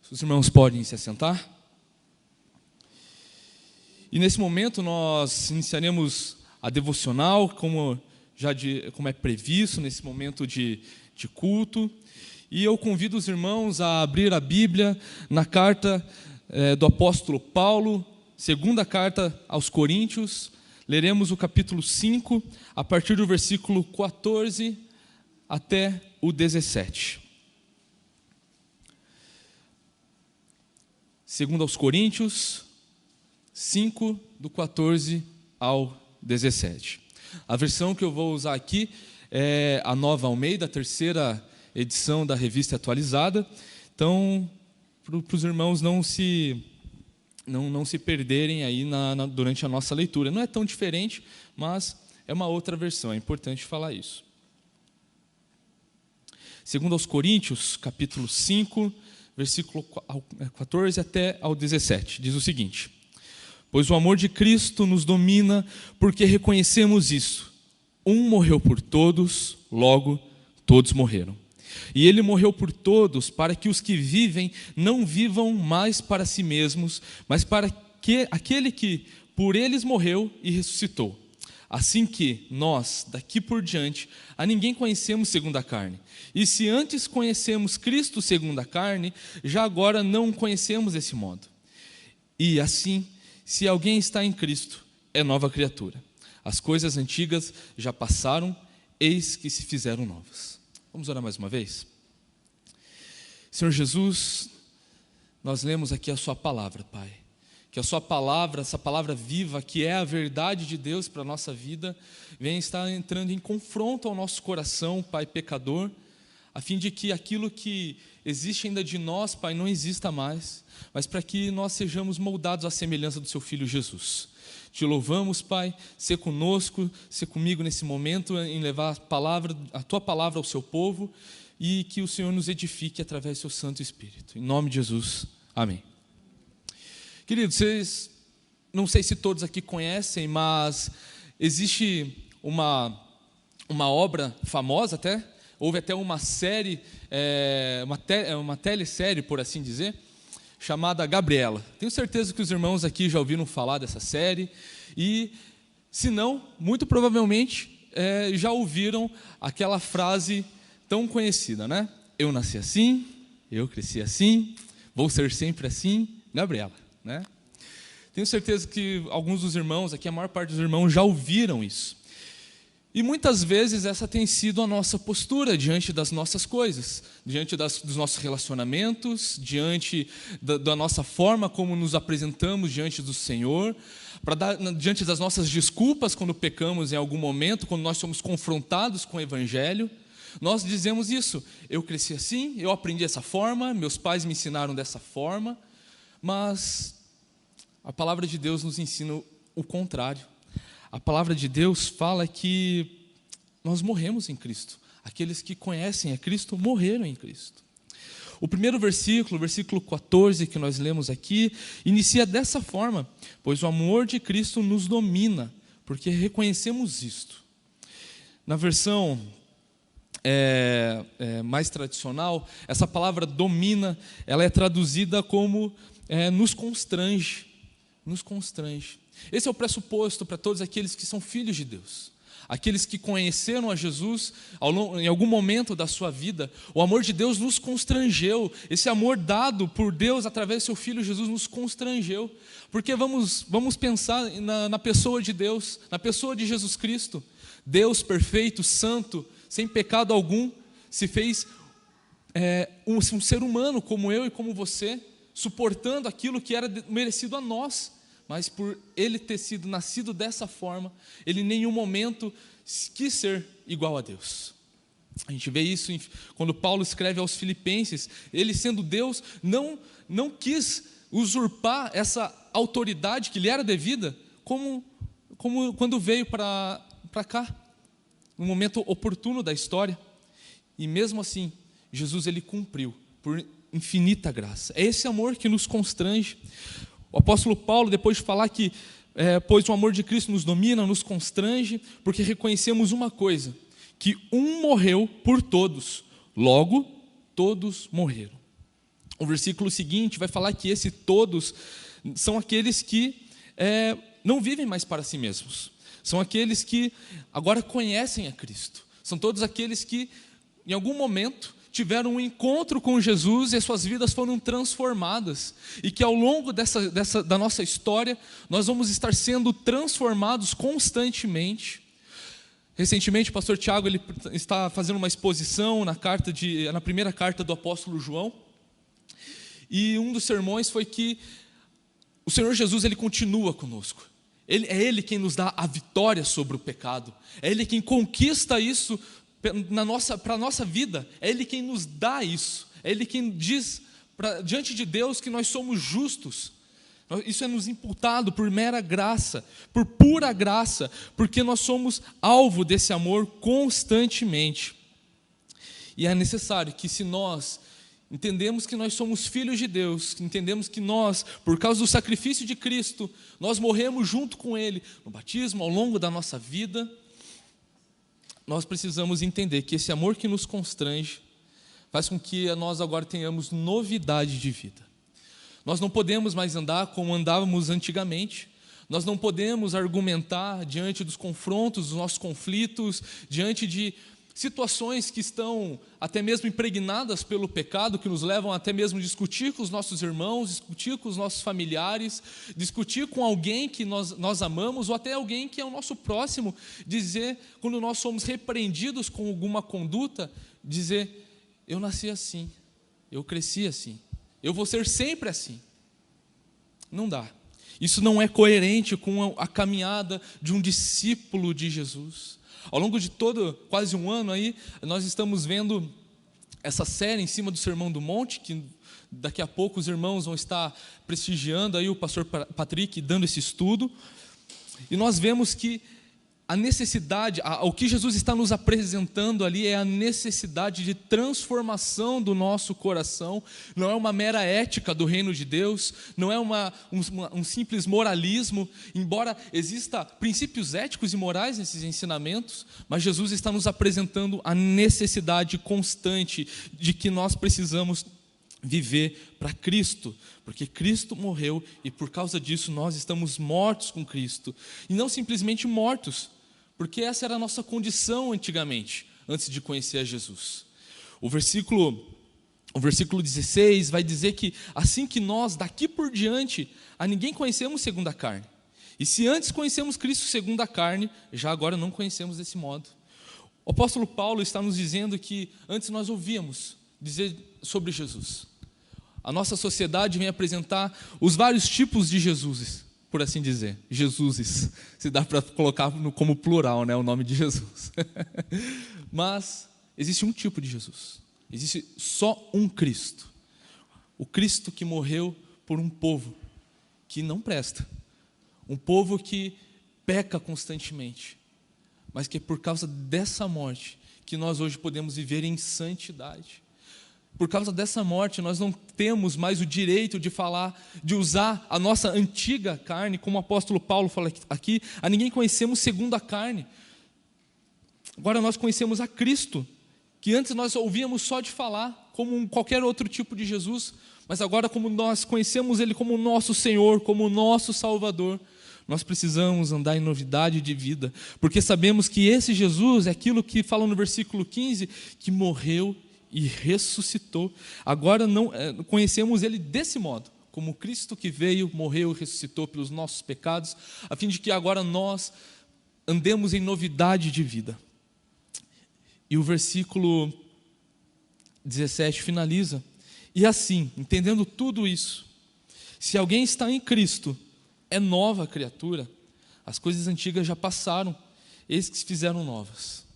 Os irmãos podem se assentar. E nesse momento nós iniciaremos a devocional, como é previsto nesse momento de culto. E eu convido os irmãos a abrir a Bíblia na carta do apóstolo Paulo, segunda carta aos Coríntios. Leremos o capítulo 5, a partir do versículo 14 até o 17. Segundo aos Coríntios 5, do 14 ao 17. A versão que eu vou usar aqui é a Nova Almeida, a terceira edição da revista atualizada. Então, para os irmãos não se perderem aí durante a nossa leitura. Não é tão diferente, mas é uma outra versão, é importante falar isso. Segundo aos Coríntios, capítulo 5, versículo 14 até ao 17, diz o seguinte: pois o amor de Cristo nos domina, porque reconhecemos isso. Um morreu por todos, logo todos morreram. E ele morreu por todos, para que os que vivem não vivam mais para si mesmos, mas para aquele que por eles morreu e ressuscitou. Assim que nós, daqui por diante, a ninguém conhecemos segundo a carne. E se antes conhecemos Cristo segundo a carne, já agora não o conhecemos desse modo. E assim, se alguém está em Cristo, é nova criatura. As coisas antigas já passaram, eis que se fizeram novas. Vamos orar mais uma vez? Senhor Jesus, nós lemos aqui a sua palavra, Pai. Que a sua palavra, essa palavra viva, que é a verdade de Deus para a nossa vida, venha estar entrando em confronto ao nosso coração, Pai pecador, a fim de que aquilo que existe ainda de nós, Pai, não exista mais, mas para que nós sejamos moldados à semelhança do seu Filho Jesus. Te louvamos, Pai, ser conosco, ser comigo nesse momento, em levar a tua palavra ao seu povo, e que o Senhor nos edifique através do seu Santo Espírito. Em nome de Jesus, amém. Queridos, vocês, não sei se todos aqui conhecem, mas existe uma obra famosa até, houve até uma série, uma telesérie, por assim dizer, chamada Gabriela. Tenho certeza que os irmãos aqui já ouviram falar dessa série, e se não, muito provavelmente já ouviram aquela frase tão conhecida, né? Eu nasci assim, eu cresci assim, vou ser sempre assim, Gabriela. Né? Tenho certeza que alguns dos irmãos aqui, a maior parte dos irmãos já ouviram isso. E muitas vezes essa tem sido a nossa postura diante das nossas coisas, diante dos nossos relacionamentos, diante da nossa forma como nos apresentamos diante do Senhor, diante das nossas desculpas quando pecamos em algum momento, quando nós somos confrontados com o Evangelho. Nós dizemos isso: eu cresci assim, eu aprendi dessa forma, meus pais me ensinaram dessa forma, mas a palavra de Deus nos ensina o contrário. A palavra de Deus fala que nós morremos em Cristo. Aqueles que conhecem a Cristo morreram em Cristo. O primeiro versículo, o versículo 14 que nós lemos aqui, inicia dessa forma: pois o amor de Cristo nos domina, porque reconhecemos isto. Na versão mais tradicional, essa palavra domina, ela é traduzida como nos constrange. Nos constrange. Esse é o pressuposto para todos aqueles que são filhos de Deus. Aqueles que conheceram a Jesus em algum momento da sua vida. O amor de Deus nos constrangeu. Esse amor dado por Deus através do seu Filho Jesus nos constrangeu. Porque vamos pensar na pessoa de Deus, na pessoa de Jesus Cristo. Deus perfeito, santo, sem pecado algum, se fez um ser humano como eu e como você, suportando aquilo que era merecido a nós. Mas por ele ter sido nascido dessa forma, ele em nenhum momento quis ser igual a Deus. A gente vê isso quando Paulo escreve aos Filipenses. Ele, sendo Deus, não quis usurpar essa autoridade que lhe era devida, como quando veio para cá, no momento oportuno da história. E mesmo assim, Jesus ele cumpriu por infinita graça. É esse amor que nos constrange. O apóstolo Paulo, depois de falar que pois o amor de Cristo nos domina, nos constrange, porque reconhecemos uma coisa, que um morreu por todos, logo todos morreram. o versículo seguinte vai falar que esse todos são aqueles que não vivem mais para si mesmos. São aqueles que agora conhecem a Cristo. São todos aqueles que, em algum momento, tiveram um encontro com Jesus e as suas vidas foram transformadas. E que ao longo da nossa história, nós vamos estar sendo transformados constantemente. Recentemente, o pastor Tiago está fazendo uma exposição na primeira carta do apóstolo João. E um dos sermões foi que o Senhor Jesus, Ele continua conosco. É Ele quem nos dá a vitória sobre o pecado. É Ele quem conquista isso para a nossa vida. É Ele quem nos dá isso. É Ele quem diz diante de Deus que nós somos justos. Isso é nos imputado por mera graça, por pura graça, porque nós somos alvo desse amor constantemente. E é necessário que, se nós entendemos que nós somos filhos de Deus, entendemos que nós, por causa do sacrifício de Cristo, nós morremos junto com Ele no batismo, ao longo da nossa vida, nós precisamos entender que esse amor que nos constrange faz com que nós agora tenhamos novidade de vida. Nós não podemos mais andar como andávamos antigamente. Nós não podemos argumentar diante dos confrontos, dos nossos conflitos, diante de situações que estão até mesmo impregnadas pelo pecado, que nos levam até mesmo a discutir com os nossos irmãos, discutir com os nossos familiares, discutir com alguém que nós amamos, ou até alguém que é o nosso próximo, dizer, quando nós somos repreendidos com alguma conduta, dizer: eu nasci assim, eu cresci assim, eu vou ser sempre assim. Não dá. Isso não é coerente com a caminhada de um discípulo de Jesus. Ao longo de quase um ano aí, nós estamos vendo essa série em cima do Sermão do Monte, que daqui a pouco os irmãos vão estar prestigiando aí o pastor Patrick dando esse estudo. E nós vemos que a necessidade, o que Jesus está nos apresentando ali é a necessidade de transformação do nosso coração. Não é uma mera ética do reino de Deus, não é um simples moralismo, embora exista princípios éticos e morais nesses ensinamentos, mas Jesus está nos apresentando a necessidade constante de que nós precisamos viver para Cristo, porque Cristo morreu e por causa disso nós estamos mortos com Cristo, e não simplesmente mortos, porque essa era a nossa condição antigamente, antes de conhecer a Jesus. O versículo 16 vai dizer que assim que nós, daqui por diante, a ninguém conhecemos segundo a carne. E se antes conhecemos Cristo segundo a carne, já agora não conhecemos desse modo. O apóstolo Paulo está nos dizendo que antes nós ouvíamos dizer sobre Jesus. A nossa sociedade vem apresentar os vários tipos de Jesuses, por assim dizer, Jesuses, se dá para colocar como plural, né, o nome de Jesus. Mas existe um tipo de Jesus, existe só um Cristo, o Cristo que morreu por um povo que não presta, um povo que peca constantemente, mas que é por causa dessa morte que nós hoje podemos viver em santidade. Por causa dessa morte, nós não temos mais o direito de usar a nossa antiga carne, como o apóstolo Paulo fala aqui, a ninguém conhecemos segundo a carne. Agora nós conhecemos a Cristo, que antes nós ouvíamos só de falar, como qualquer outro tipo de Jesus, mas agora como nós conhecemos Ele como nosso Senhor, como nosso Salvador, nós precisamos andar em novidade de vida, porque sabemos que esse Jesus é aquilo que fala no versículo 15, que morreu e ressuscitou. Agora não conhecemos Ele desse modo, como Cristo que veio, morreu e ressuscitou pelos nossos pecados, a fim de que agora nós andemos em novidade de vida. E o versículo 17 finaliza: e assim, entendendo tudo isso, se alguém está em Cristo, é nova criatura, as coisas antigas já passaram, eis que se fizeram novas.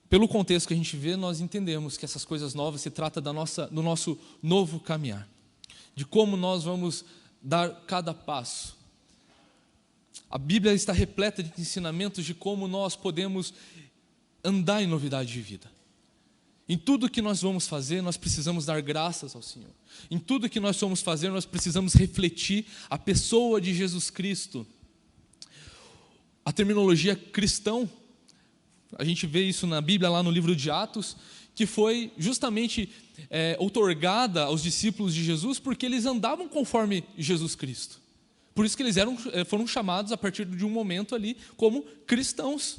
Pelo contexto que a gente vê, nós entendemos que essas coisas novas se trata do nosso novo caminhar, de como nós vamos dar cada passo. A Bíblia está repleta de ensinamentos de como nós podemos andar em novidade de vida. Em tudo que nós vamos fazer, nós precisamos dar graças ao Senhor. Em tudo que nós vamos fazer, nós precisamos refletir a pessoa de Jesus Cristo. A terminologia cristão, a gente vê isso na Bíblia, lá no livro de Atos, que foi justamente outorgada aos discípulos de Jesus porque eles andavam conforme Jesus Cristo. Por isso que eles foram chamados a partir de um momento ali como cristãos,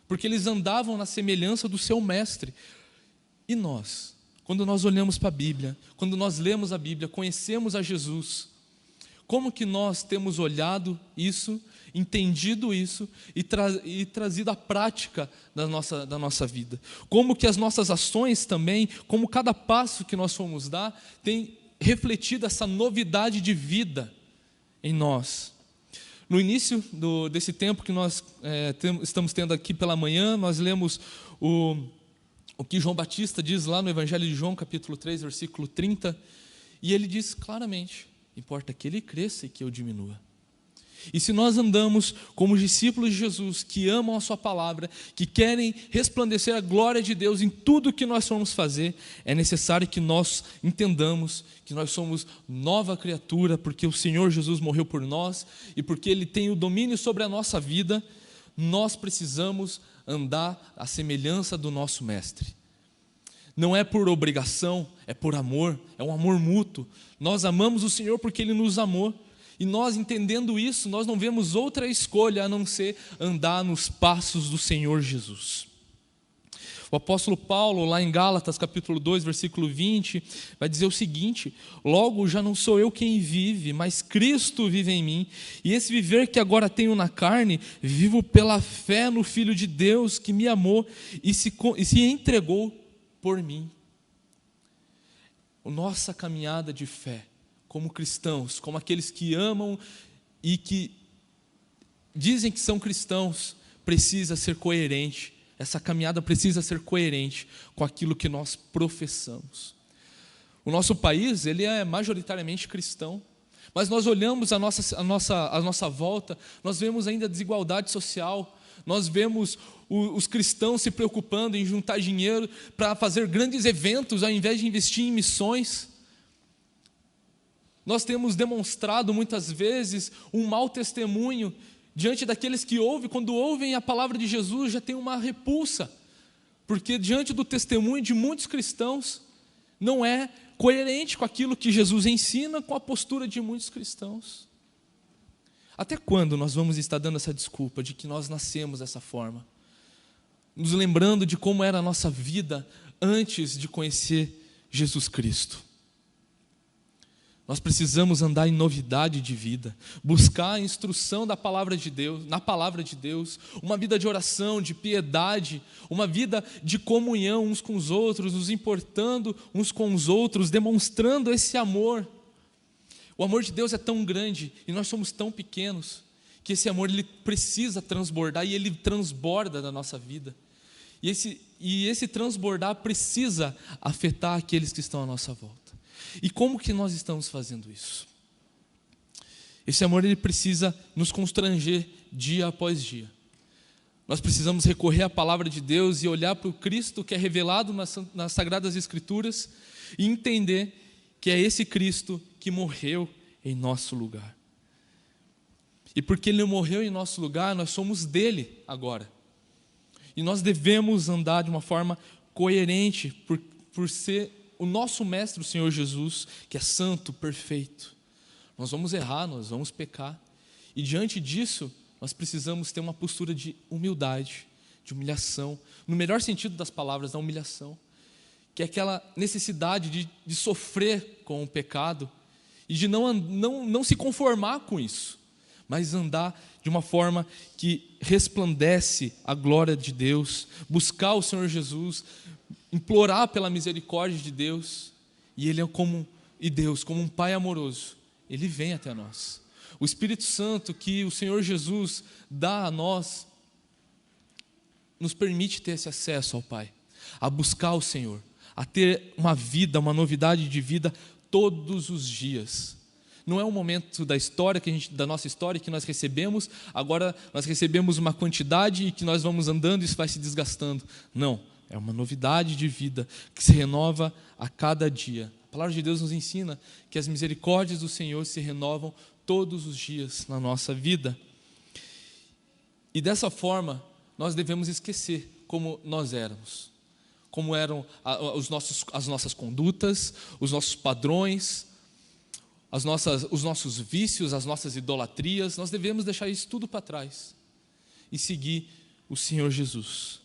porque eles andavam na semelhança do seu mestre. E nós, quando nós olhamos para a Bíblia, quando nós lemos a Bíblia, conhecemos a Jesus, como que nós temos olhado isso, entendido isso e trazido à prática da nossa vida? Como que as nossas ações também, como cada passo que nós fomos dar, tem refletido essa novidade de vida em nós? No início desse tempo que nós estamos tendo aqui pela manhã, nós lemos o que João Batista diz lá no Evangelho de João, capítulo 3, versículo 30, e ele diz claramente: importa que ele cresça e que eu diminua. E se nós andamos como discípulos de Jesus, que amam a sua palavra, que querem resplandecer a glória de Deus em tudo que nós formos fazer, é necessário que nós entendamos que nós somos nova criatura, porque o Senhor Jesus morreu por nós e porque Ele tem o domínio sobre a nossa vida. Nós precisamos andar à semelhança do nosso Mestre. Não é por obrigação, é por amor, é um amor mútuo. Nós amamos o Senhor porque Ele nos amou. E nós, entendendo isso, nós não vemos outra escolha a não ser andar nos passos do Senhor Jesus. O apóstolo Paulo, lá em Gálatas, capítulo 2, versículo 20, vai dizer o seguinte: logo já não sou eu quem vive, mas Cristo vive em mim, e esse viver que agora tenho na carne, vivo pela fé no Filho de Deus que me amou e se entregou por mim. Nossa caminhada de fé, como cristãos, como aqueles que amam e que dizem que são cristãos, precisa ser coerente. Essa caminhada precisa ser coerente com aquilo que nós professamos. O nosso país, ele é majoritariamente cristão, mas nós olhamos a nossa volta, nós vemos ainda a desigualdade social, nós vemos os cristãos se preocupando em juntar dinheiro para fazer grandes eventos ao invés de investir em missões. Nós temos demonstrado muitas vezes um mau testemunho diante daqueles que ouvem. Quando ouvem a palavra de Jesus, já tem uma repulsa, porque diante do testemunho de muitos cristãos, não é coerente com aquilo que Jesus ensina, com a postura de muitos cristãos. Até quando nós vamos estar dando essa desculpa de que nós nascemos dessa forma? Nos lembrando de como era a nossa vida antes de conhecer Jesus Cristo. Nós precisamos andar em novidade de vida, buscar a instrução da palavra de Deus, na palavra de Deus, uma vida de oração, de piedade, uma vida de comunhão uns com os outros, nos importando uns com os outros, demonstrando esse amor. O amor de Deus é tão grande e nós somos tão pequenos que esse amor ele precisa transbordar e ele transborda da nossa vida. E esse transbordar precisa afetar aqueles que estão à nossa volta. E como que nós estamos fazendo isso? Esse amor ele precisa nos constranger dia após dia. Nós precisamos recorrer à palavra de Deus e olhar para o Cristo que é revelado nas Sagradas Escrituras e entender que é esse Cristo que morreu em nosso lugar. E porque Ele morreu em nosso lugar, nós somos dele agora. E nós devemos andar de uma forma coerente por ser o nosso Mestre, o Senhor Jesus, que é santo, perfeito. Nós vamos errar, nós vamos pecar. E diante disso, nós precisamos ter uma postura de humildade, de humilhação, no melhor sentido das palavras, da humilhação, que é aquela necessidade de sofrer com o pecado e de não se conformar com isso, mas andar de uma forma que resplandece a glória de Deus, buscar o Senhor Jesus, implorar pela misericórdia de Deus, e Deus, como um Pai amoroso, Ele vem até nós. O Espírito Santo que o Senhor Jesus dá a nós, nos permite ter esse acesso ao Pai, a buscar o Senhor, a ter uma vida, uma novidade de vida todos os dias. Não é um momento da nossa história que nós recebemos, agora nós recebemos uma quantidade e que nós vamos andando e isso vai se desgastando. Não. É uma novidade de vida que se renova a cada dia. A palavra de Deus nos ensina que as misericórdias do Senhor se renovam todos os dias na nossa vida. E dessa forma, nós devemos esquecer como nós éramos, como eram as nossas condutas, os nossos padrões, os nossos vícios, as nossas idolatrias. Nós devemos deixar isso tudo para trás e seguir o Senhor Jesus.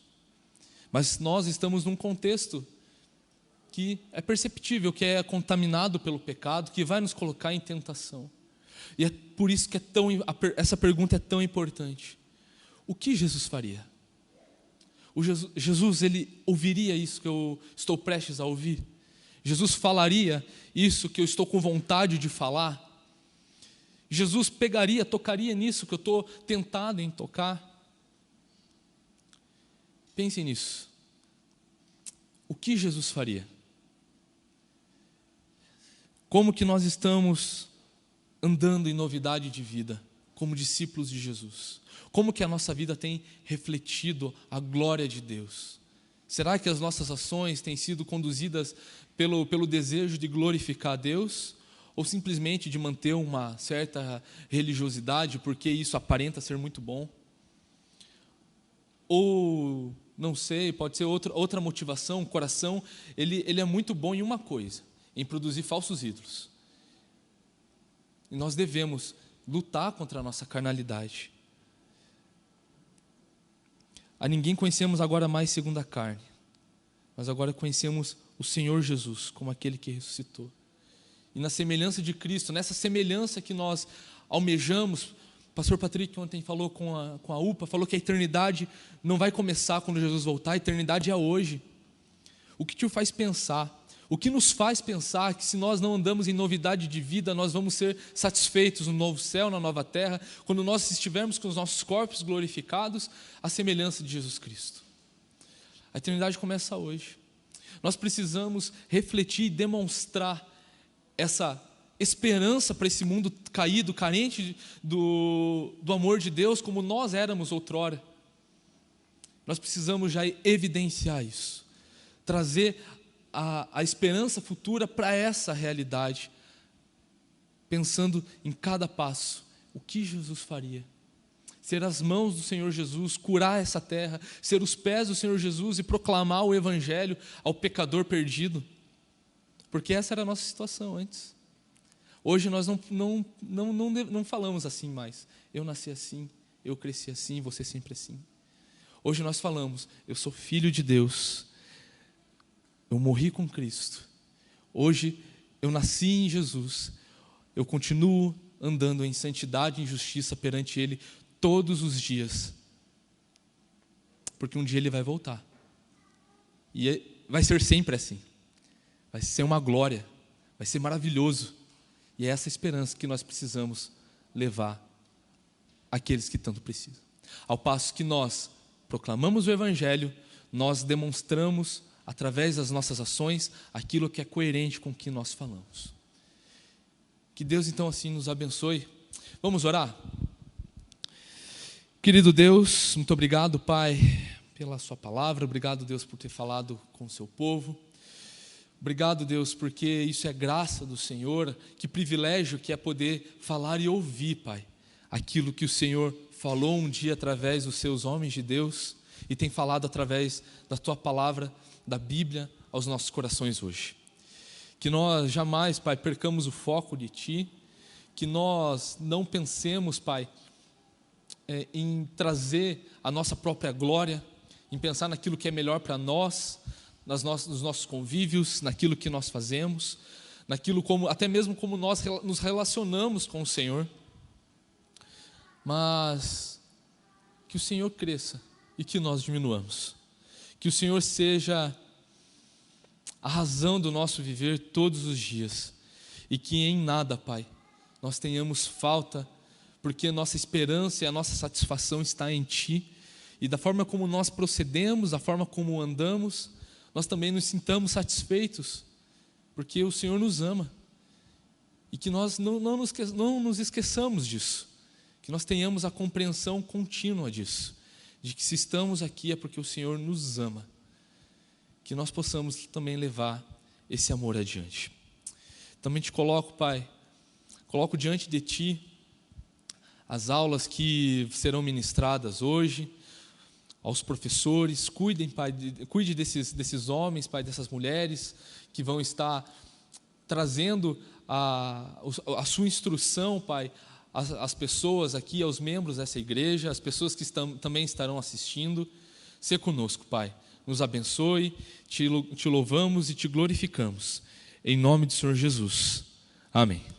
Mas nós estamos num contexto que é perceptível, que é contaminado pelo pecado, que vai nos colocar em tentação. E é por isso que essa pergunta é tão importante. O que Jesus faria? Jesus, ele ouviria isso que eu estou prestes a ouvir? Jesus falaria isso que eu estou com vontade de falar? Jesus tocaria nisso que eu estou tentado em tocar? Pense nisso. O que Jesus faria? Como que nós estamos andando em novidade de vida, como discípulos de Jesus? Como que a nossa vida tem refletido a glória de Deus? Será que as nossas ações têm sido conduzidas pelo desejo de glorificar a Deus? Ou simplesmente de manter uma certa religiosidade, porque isso aparenta ser muito bom? Ou, não sei, pode ser outra motivação. O coração, ele é muito bom em uma coisa, em produzir falsos ídolos. E nós devemos lutar contra a nossa carnalidade. A ninguém conhecemos agora mais segundo a carne, mas agora conhecemos o Senhor Jesus como aquele que ressuscitou. E na semelhança de Cristo, nessa semelhança que nós almejamos, o pastor Patrick ontem falou com a UPA, falou que a eternidade não vai começar quando Jesus voltar, a eternidade é hoje. O que te faz pensar? O que nos faz pensar que se nós não andamos em novidade de vida, nós vamos ser satisfeitos no novo céu, na nova terra, quando nós estivermos com os nossos corpos glorificados, à semelhança de Jesus Cristo? A eternidade começa hoje. Nós precisamos refletir e demonstrar essa esperança para esse mundo caído, carente do amor de Deus, como nós éramos outrora. Nós precisamos já evidenciar isso, trazer a esperança futura para essa realidade, pensando em cada passo, o que Jesus faria? Ser as mãos do Senhor Jesus, curar essa terra, ser os pés do Senhor Jesus e proclamar o Evangelho ao pecador perdido, porque essa era a nossa situação antes. Hoje nós não falamos assim mais, eu nasci assim, eu cresci assim, você sempre assim. Hoje nós falamos, eu sou filho de Deus, eu morri com Cristo, hoje eu nasci em Jesus, eu continuo andando em santidade e em justiça perante Ele todos os dias, porque um dia Ele vai voltar, e vai ser sempre assim, vai ser uma glória, vai ser maravilhoso, e é essa esperança que nós precisamos levar àqueles que tanto precisam. Ao passo que nós proclamamos o Evangelho, nós demonstramos através das nossas ações aquilo que é coerente com o que nós falamos. Que Deus então assim nos abençoe. Vamos orar? Querido Deus, muito obrigado, Pai, pela sua palavra. Obrigado, Deus, por ter falado com o seu povo. Obrigado, Deus, porque isso é graça do Senhor. Que privilégio que é poder falar e ouvir, Pai, aquilo que o Senhor falou um dia através dos seus homens de Deus e tem falado através da tua palavra, da Bíblia, aos nossos corações hoje. Que nós jamais, Pai, percamos o foco de Ti, que nós não pensemos, Pai, em trazer a nossa própria glória, em pensar naquilo que é melhor para nós, nos nossos convívios, naquilo que nós fazemos, naquilo até mesmo como nós nos relacionamos com o Senhor, mas que o Senhor cresça e que nós diminuamos, que o Senhor seja a razão do nosso viver todos os dias, e que em nada, Pai, nós tenhamos falta, porque nossa esperança e a nossa satisfação está em Ti, e da forma como nós procedemos, da forma como andamos, nós também nos sintamos satisfeitos, porque o Senhor nos ama, e que nós não nos esqueçamos disso, que nós tenhamos a compreensão contínua disso, de que se estamos aqui é porque o Senhor nos ama, que nós possamos também levar esse amor adiante. Também te coloco, Pai, coloco diante de Ti as aulas que serão ministradas hoje, aos professores, Pai, cuide desses homens, Pai, dessas mulheres que vão estar trazendo a sua instrução, Pai, às pessoas aqui, aos membros dessa igreja, às pessoas que também estarão assistindo. Sê conosco, Pai, nos abençoe, te louvamos e te glorificamos, em nome do Senhor Jesus. Amém.